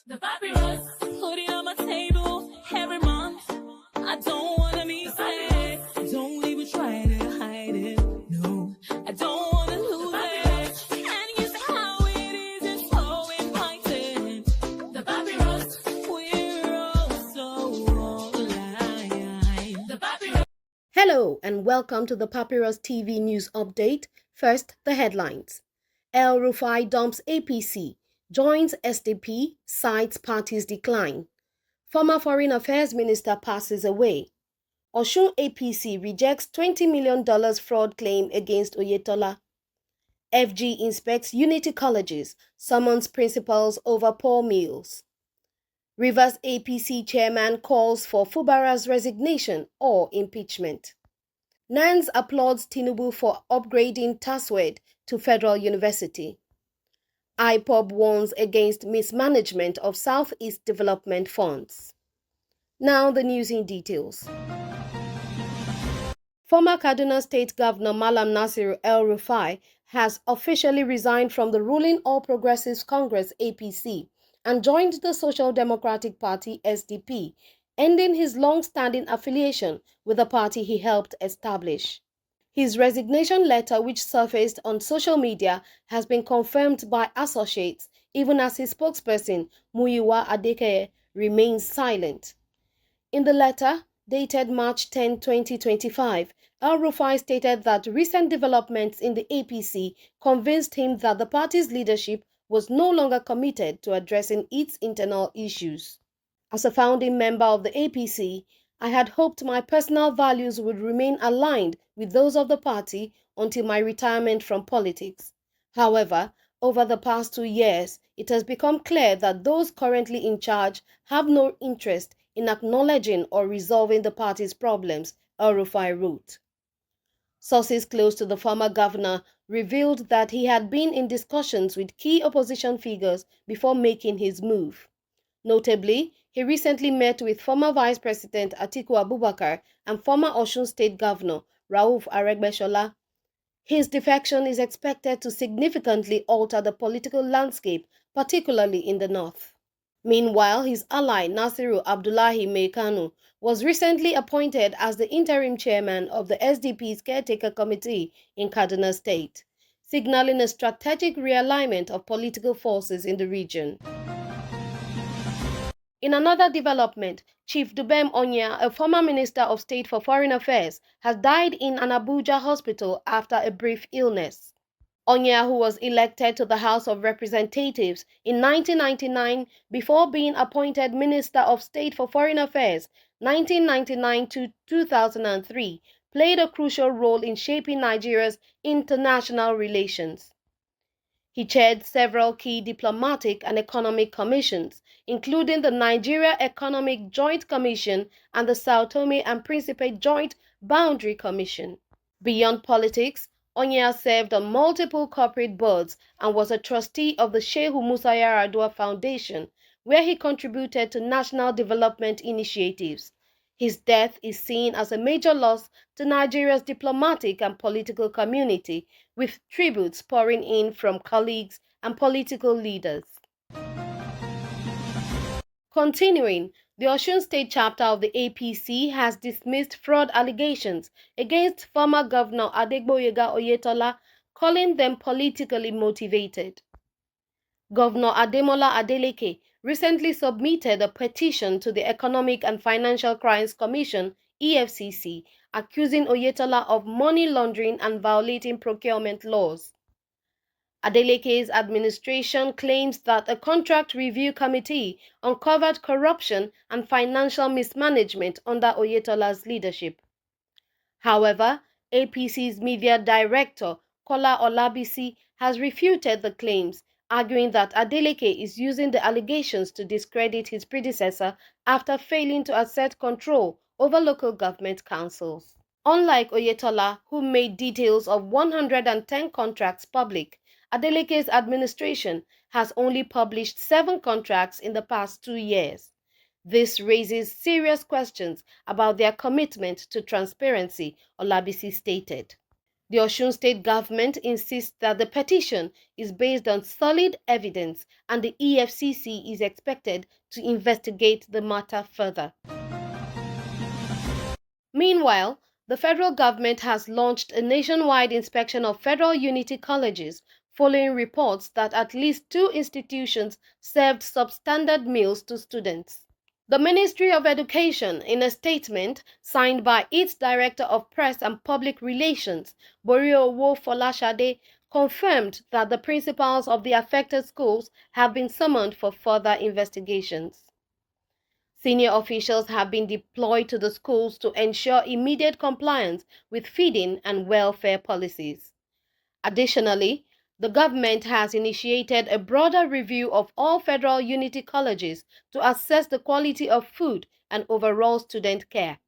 The papyrus, putting on my table every month. I don't wanna be sad. Don't even try to hide it. No, I don't wanna lose it. And you see how it is, it's so inviting. The papyrus, we're all so alive. The papyrus. Hello and welcome to the Papyrus TV News Update. First, the headlines. El-Rufai dumps APC, joins SDP, cites party's decline. Former Foreign Affairs Minister passes away. Osun APC rejects $20 million fraud claim against Oyetola. FG inspects Unity Colleges, summons principals over poor meals. Rivers APC chairman calls for Fubara's resignation or impeachment. NANS applauds Tinubu for upgrading TASWED to Federal University. IPOB warns against mismanagement of Southeast Development Funds. Now the news in details. Former Kaduna State Governor Malam Nasiru El-Rufai has officially resigned from the ruling All Progressives Congress APC and joined the Social Democratic Party SDP, ending his long-standing affiliation with the party he helped establish. His resignation letter, which surfaced on social media, has been confirmed by associates, even as his spokesperson, Muyiwa Adekeye, remains silent. In the letter, dated March 10, 2025, El-Rufai stated that recent developments in the APC convinced him that the party's leadership was no longer committed to addressing its internal issues. As a founding member of the APC, I had hoped my personal values would remain aligned with those of the party until my retirement from politics. However, over the past 2 years, it has become clear that those currently in charge have no interest in acknowledging or resolving the party's problems, El-Rufai wrote. Sources close to the former governor revealed that he had been in discussions with key opposition figures before making his move. Notably, he recently met with former Vice President Atiku Abubakar and former Osun State Governor Rauf Aregbesola. His defection is expected to significantly alter the political landscape, particularly in the north. Meanwhile, his ally Nasiru Abdullahi Meikanu was recently appointed as the interim chairman of the SDP's caretaker committee in Kaduna State, signaling a strategic realignment of political forces in the region. In another development, Chief Dubem Onya, a former Minister of State for Foreign Affairs, has died in an Abuja hospital after a brief illness. Onya, who was elected to the House of Representatives in 1999 before being appointed Minister of State for Foreign Affairs 1999 to 2003, played a crucial role in shaping Nigeria's international relations. He chaired several key diplomatic and economic commissions, including the Nigeria Economic Joint Commission and the Sao Tome and Principe Joint Boundary Commission. Beyond politics, Onya served on multiple corporate boards and was a trustee of the Shehu Musa Yar'Adua Foundation, where he contributed to national development initiatives. His death is seen as a major loss to Nigeria's diplomatic and political community, with tributes pouring in from colleagues and political leaders. Continuing, the Osun State chapter of the APC has dismissed fraud allegations against former Governor Adegboyega Oyetola, calling them politically motivated. Governor Ademola Adeleke recently submitted a petition to the Economic and Financial Crimes Commission, EFCC, accusing Oyetola of money laundering and violating procurement laws. Adeleke's administration claims that a contract review committee uncovered corruption and financial mismanagement under Oyetola's leadership. However, APC's media director, Kola Olabisi, has refuted the claims, arguing that Adeleke is using the allegations to discredit his predecessor after failing to assert control over local government councils. Unlike Oyetola, who made details of 110 contracts public, Adeleke's administration has only published 7 contracts in the past 2 years. This raises serious questions about their commitment to transparency, Olabisi stated. The Osun State government insists that the petition is based on solid evidence and the EFCC is expected to investigate the matter further. Meanwhile, the federal government has launched a nationwide inspection of federal unity colleges following reports that at least 2 institutions served substandard meals to students. The Ministry of Education, in a statement signed by its Director of Press and Public Relations, Boriowo Folashade, confirmed that the principals of the affected schools have been summoned for further investigations. Senior officials have been deployed to the schools to ensure immediate compliance with feeding and welfare policies. Additionally, the government has initiated a broader review of all federal unity colleges to assess the quality of food and overall student care.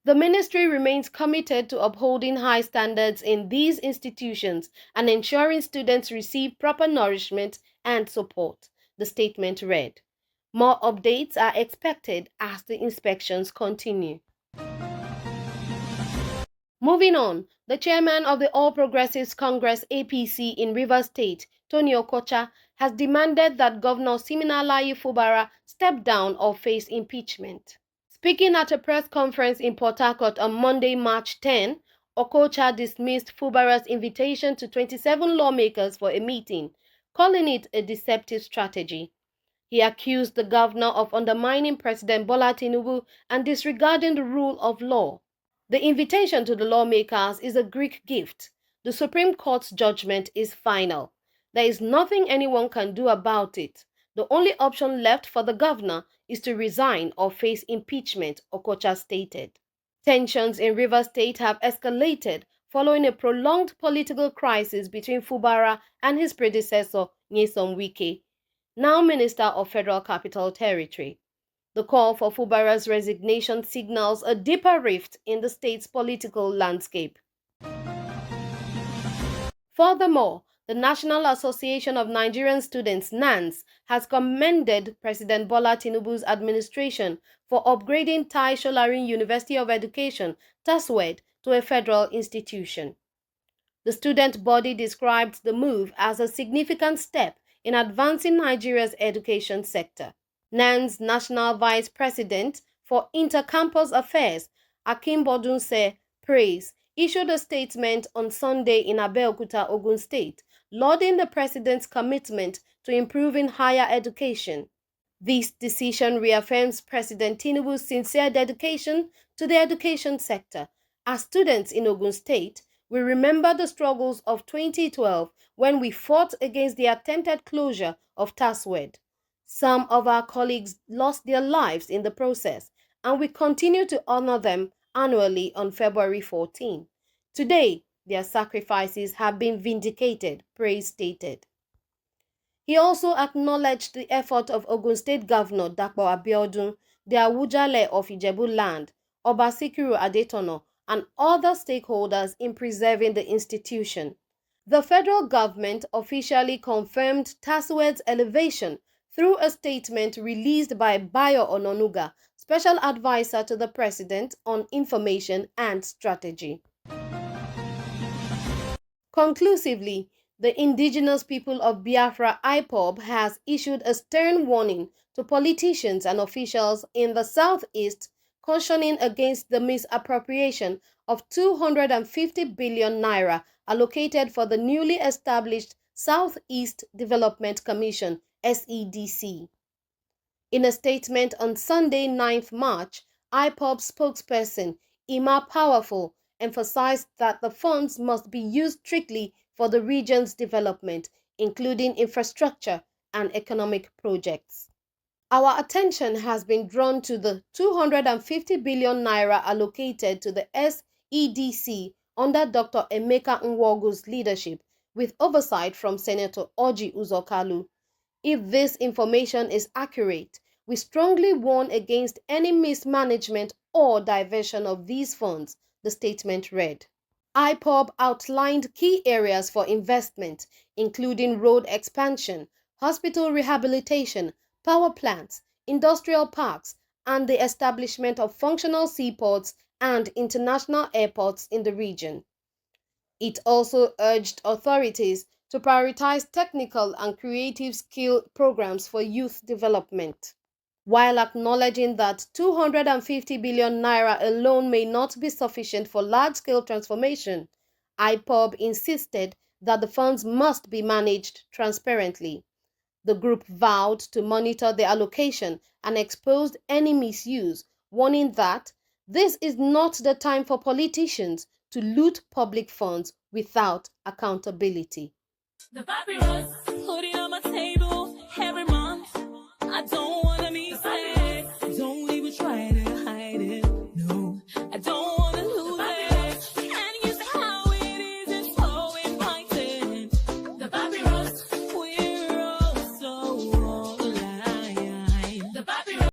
The ministry remains committed to upholding high standards in these institutions and ensuring students receive proper nourishment and support, the statement read. More updates are expected as the inspections continue. Moving on, the chairman of the All Progressives Congress APC in Rivers State, Tony Okocha, has demanded that Governor Siminalayi Fubara step down or face impeachment. Speaking at a press conference in Port Harcourt on Monday, March 10, Okocha dismissed Fubara's invitation to 27 lawmakers for a meeting, calling it a deceptive strategy. He accused the governor of undermining President Bola Tinubu and disregarding the rule of law. The invitation to the lawmakers is a Greek gift. The Supreme Court's judgment is final. There is nothing anyone can do about it. The only option left for the governor is to resign or face impeachment, Okocha stated. Tensions in Rivers State have escalated following a prolonged political crisis between Fubara and his predecessor, Nyesom Wike, now Minister of Federal Capital Territory. The call for Fubara's resignation signals a deeper rift in the state's political landscape. Furthermore, the National Association of Nigerian Students, NANS, has commended President Bola Tinubu's administration for upgrading Tai Solarin University of Education, TASWED, to a federal institution. The student body described the move as a significant step in advancing Nigeria's education sector. NAN's National Vice President for Intercampus Affairs, Akim Bodunse Praise, issued a statement on Sunday in Abeokuta, Ogun State, lauding the president's commitment to improving higher education. This decision reaffirms President Tinubu's sincere dedication to the education sector. As students in Ogun State, we remember the struggles of 2012 when we fought against the attempted closure of TASWED. Some of our colleagues lost their lives in the process, and we continue to honor them annually on February 14. Today, their sacrifices have been vindicated, Praise stated. He also acknowledged the effort of Ogun State Governor Dapo Abiodun, the Awujale of Ijebu Land, Obasikiru Adetono, and other stakeholders in preserving the institution. The federal government officially confirmed TASWED's elevation through a statement released by Bayo Ononuga, Special Advisor to the President on Information and Strategy. Conclusively, the indigenous people of Biafra IPOB has issued a stern warning to politicians and officials in the southeast, cautioning against the misappropriation of 250 billion naira allocated for the newly established Southeast Development Commission, SEDC. In a statement on Sunday, 9th March, IPOB spokesperson Ima Powerful emphasized that the funds must be used strictly for the region's development, including infrastructure and economic projects. Our attention has been drawn to the 250 billion naira allocated to the SEDC under Dr. Emeka Nwogu's leadership, with oversight from Senator Orji Uzokalu. If this information is accurate, we strongly warn against any mismanagement or diversion of these funds, the statement read. IPOB outlined key areas for investment, including road expansion, hospital rehabilitation, power plants, industrial parks, and the establishment of functional seaports and international airports in the region. It also urged authorities to prioritize technical and creative skill programs for youth development. While acknowledging that 250 billion naira alone may not be sufficient for large-scale transformation, IPOB insisted that the funds must be managed transparently. The group vowed to monitor the allocation and exposed any misuse, warning that this is not the time for politicians to loot public funds without accountability. The papyrus, put it on my table every month. I don't